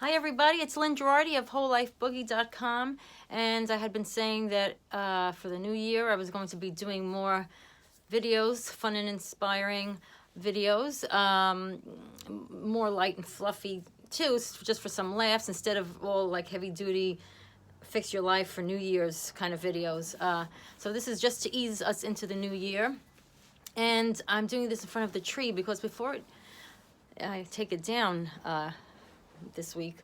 Hi everybody, it's Lynn Girardi of WholeLifeBoogie.com, and I had been saying that for the new year I was going to be doing more videos, fun and inspiring videos, more light and fluffy too, just for some laughs instead of all like heavy duty fix your life for New Year's kind of videos. So this is just to ease us into the new year, and I'm doing this in front of the tree because before I take it down this week,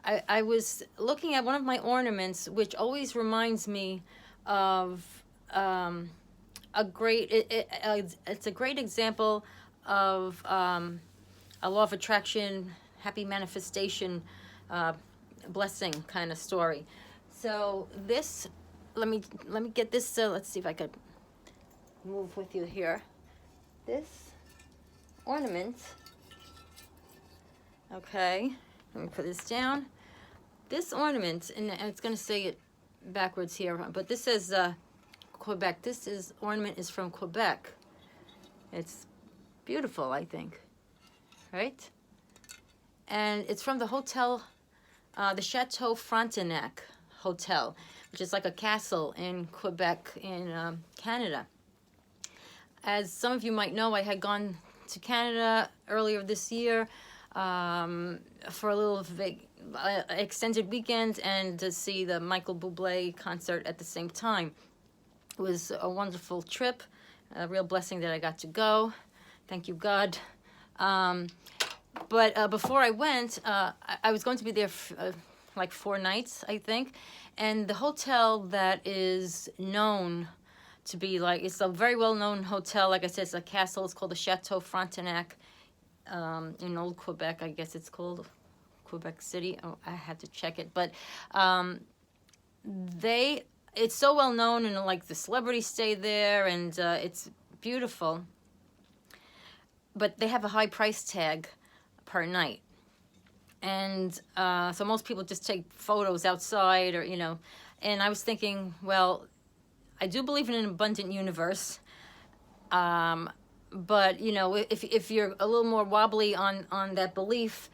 I was looking at one of my ornaments, which always reminds me of a great, it's a great example of a law of attraction, happy manifestation, blessing kind of story. So this, let me get this, let's see if I could move with you here. This ornament, okay, let me put this down. This ornament, and it's going to say it backwards here, but this says Quebec. This ornament is from Quebec. It's beautiful, I think, right? And it's from the hotel, the Chateau Frontenac Hotel, which is like a castle in Quebec in Canada. As some of you might know, I had gone to Canada earlier this year for a little extended weekend and to see the Michael Bublé concert at the same time. It was a wonderful trip, a real blessing that I got to go. Thank you, God. But before I went, I was going to be there like 4 nights, I think. And the hotel that is known to be like, it's a very well-known hotel. Like I said, it's a castle. It's called the Chateau Frontenac in Old Quebec, I guess it's called. Quebec City. Oh, I had to check it. But it's so well known, and like the celebrities stay there, and it's beautiful. But they have a high price tag per night. And so most people just take photos outside, or, you know, and I was thinking, well, I do believe in an abundant universe. But, you know, if you're a little more wobbly on that belief,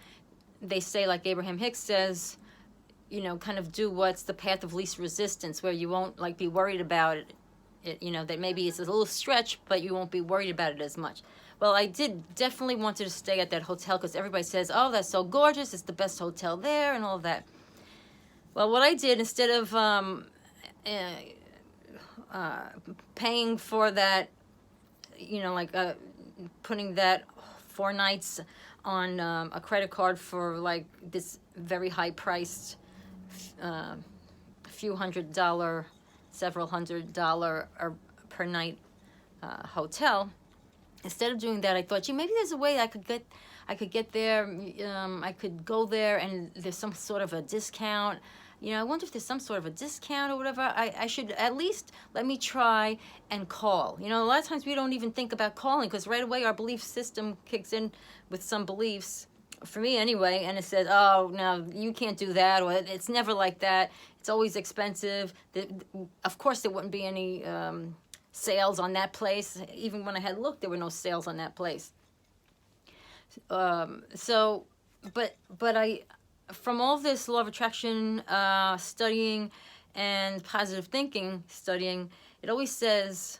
they say, like Abraham Hicks says, you know, kind of do what's the path of least resistance, where you won't like be worried about it, you know, that maybe it's a little stretch, but you won't be worried about it as much. Well, I definitely wanted to stay at that hotel because everybody says, oh, that's so gorgeous, it's the best hotel there and all of that. Well, what I did, instead of paying for that, you know, like putting that 4 nights on a credit card for like this very high priced few $100, several $100 per night hotel, instead of doing that, I thought, gee, maybe there's a way I could get there. I could go there and there's some sort of a discount. You know, I wonder if there's some sort of a discount or whatever. I should at least let me try and call. You know, a lot of times we don't even think about calling because right away our belief system kicks in with some beliefs, for me anyway, and it says, oh, no, you can't do that, or it's never like that. It's always expensive. Of course, there wouldn't be any sales on that place. Even when I had looked, there were no sales on that place. But I, from all this law of attraction studying and positive thinking studying, it always says,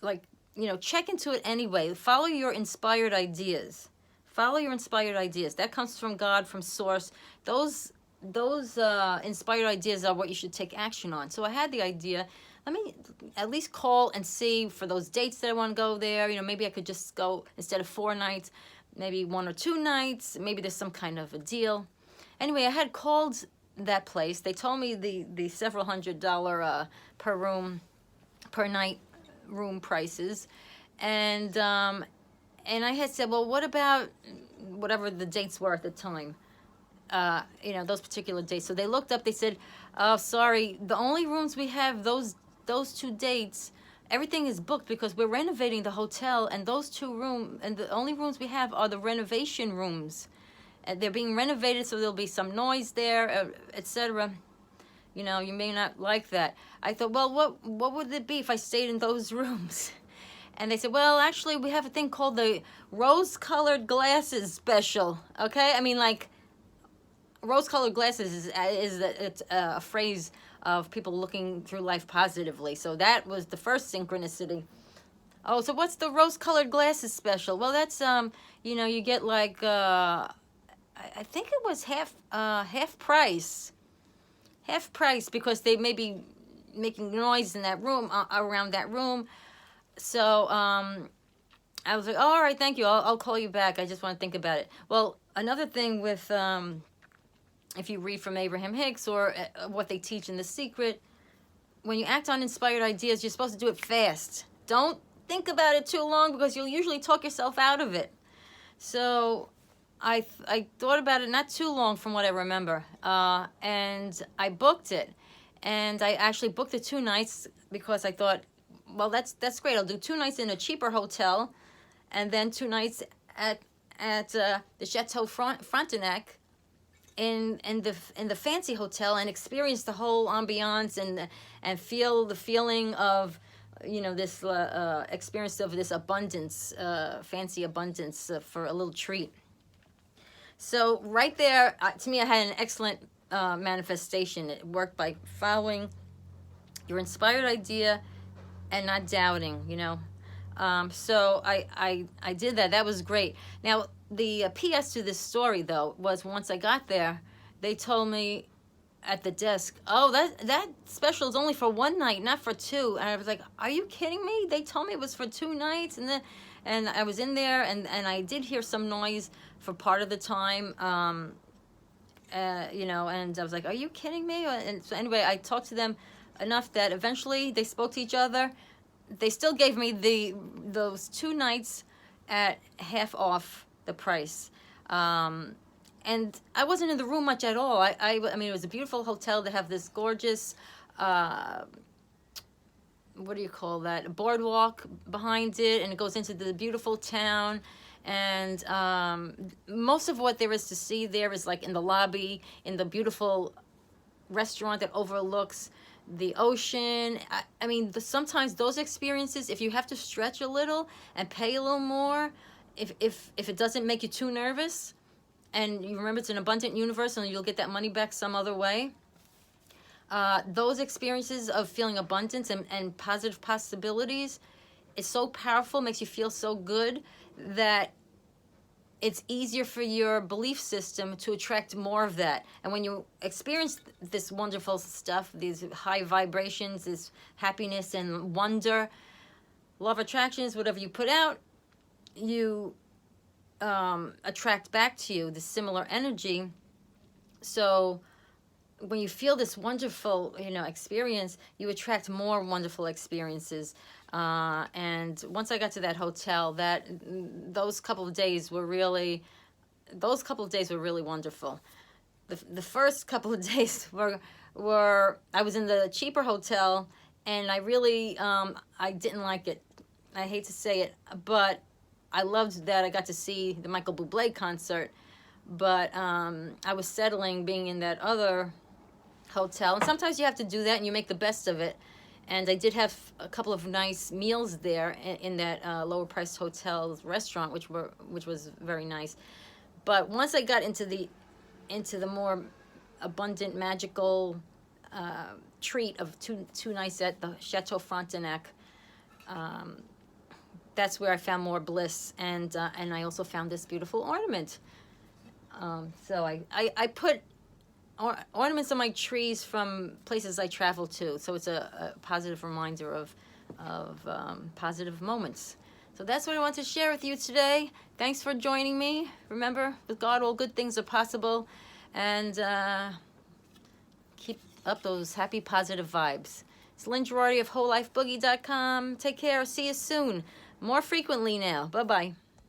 like, you know, check into it anyway. Follow your inspired ideas. Follow your inspired ideas. That comes from God, from source. Those inspired ideas are what you should take action on. So I had the idea, let me at least call and see for those dates that I want to go there. You know, maybe I could just go, instead of 4 nights, maybe 1 or 2 nights. Maybe there's some kind of a deal. Anyway, I had called that place. They told me the several $100 per room, per night room prices. And I had said, well, what about whatever the dates were at the time? You know, those particular dates. So they looked up, they said, oh, sorry, the only rooms we have those 2 dates, everything is booked because we're renovating the hotel, and those 2 rooms, and the only rooms we have are the renovation rooms. And they're being renovated, so there'll be some noise there, etc. You know, you may not like that. I thought, well, what would it be if I stayed in those rooms? And they said, well, actually, we have a thing called the rose-colored glasses special, okay? I mean, like, rose-colored glasses it's a phrase of people looking through life positively. So that was the first synchronicity. Oh, so what's the rose-colored glasses special? Well, that's you know, you get like I think it was half price, because they may be making noise in that room, around that room. So I was like, oh, all right, thank you. I'll call you back. I just want to think about it. Well, another thing with if you read from Abraham Hicks or what they teach in The Secret, when you act on inspired ideas, you're supposed to do it fast. Don't think about it too long, because you'll usually talk yourself out of it. So I thought about it not too long from what I remember, and I booked it. And I actually booked the 2 nights because I thought, well, that's great. I'll do 2 nights in a cheaper hotel, and then 2 nights at the Chateau Frontenac in the fancy hotel, and experience the whole ambiance and feel the feeling of, you know, this experience of this abundance, fancy abundance, for a little treat. So right there, to me, I had an excellent manifestation. It worked by following your inspired idea and not doubting, you know. So I did that. That was great. Now, the PS to this story, though, was once I got there, they told me at the desk, oh, that special is only for 1 night, not for 2. And I was like, are you kidding me? They told me it was for 2 nights. And I was in there, and I did hear some noise for part of the time, you know, and I was like, are you kidding me? And so anyway, I talked to them enough that eventually they spoke to each other. They still gave me those 2 nights at half off the price. And I wasn't in the room much at all. I mean, it was a beautiful hotel. They have this gorgeous, what do you call that? Boardwalk behind it, and it goes into the beautiful town. And most of what there is to see there is like in the lobby, in the beautiful restaurant that overlooks the ocean. I mean, sometimes those experiences, if you have to stretch a little and pay a little more, if it doesn't make you too nervous, and you remember it's an abundant universe and you'll get that money back some other way, those experiences of feeling abundance and positive possibilities is so powerful, makes you feel so good, that it's easier for your belief system to attract more of that. And when you experience this wonderful stuff, these high vibrations, this happiness and wonder, law of attraction is whatever you put out, you attract back to you the similar energy. So when you feel this wonderful, you know, experience, you attract more wonderful experiences. And once I got to that hotel, those couple of days were really wonderful. The first couple of days were I was in the cheaper hotel, and I really I didn't like it. I hate to say it, but I loved that I got to see the Michael Bublé concert. But I was settling being in that other hotel, and sometimes you have to do that and you make the best of it. And I did have a couple of nice meals there in that lower priced hotel's restaurant, which was very nice. But once I got into the more abundant, magical treat of two nights at the Chateau Frontenac, that's where I found more bliss, and I also found this beautiful ornament. So I put ornaments on my trees from places I travel to, so it's a positive reminder of positive moments. So that's what I want to share with you today. Thanks for joining me. Remember, with God, all good things are possible, and keep up those happy, positive vibes. It's Lynn Girardi of WholeLifeBoogie.com. Take care. See you soon. More frequently now. Bye-bye.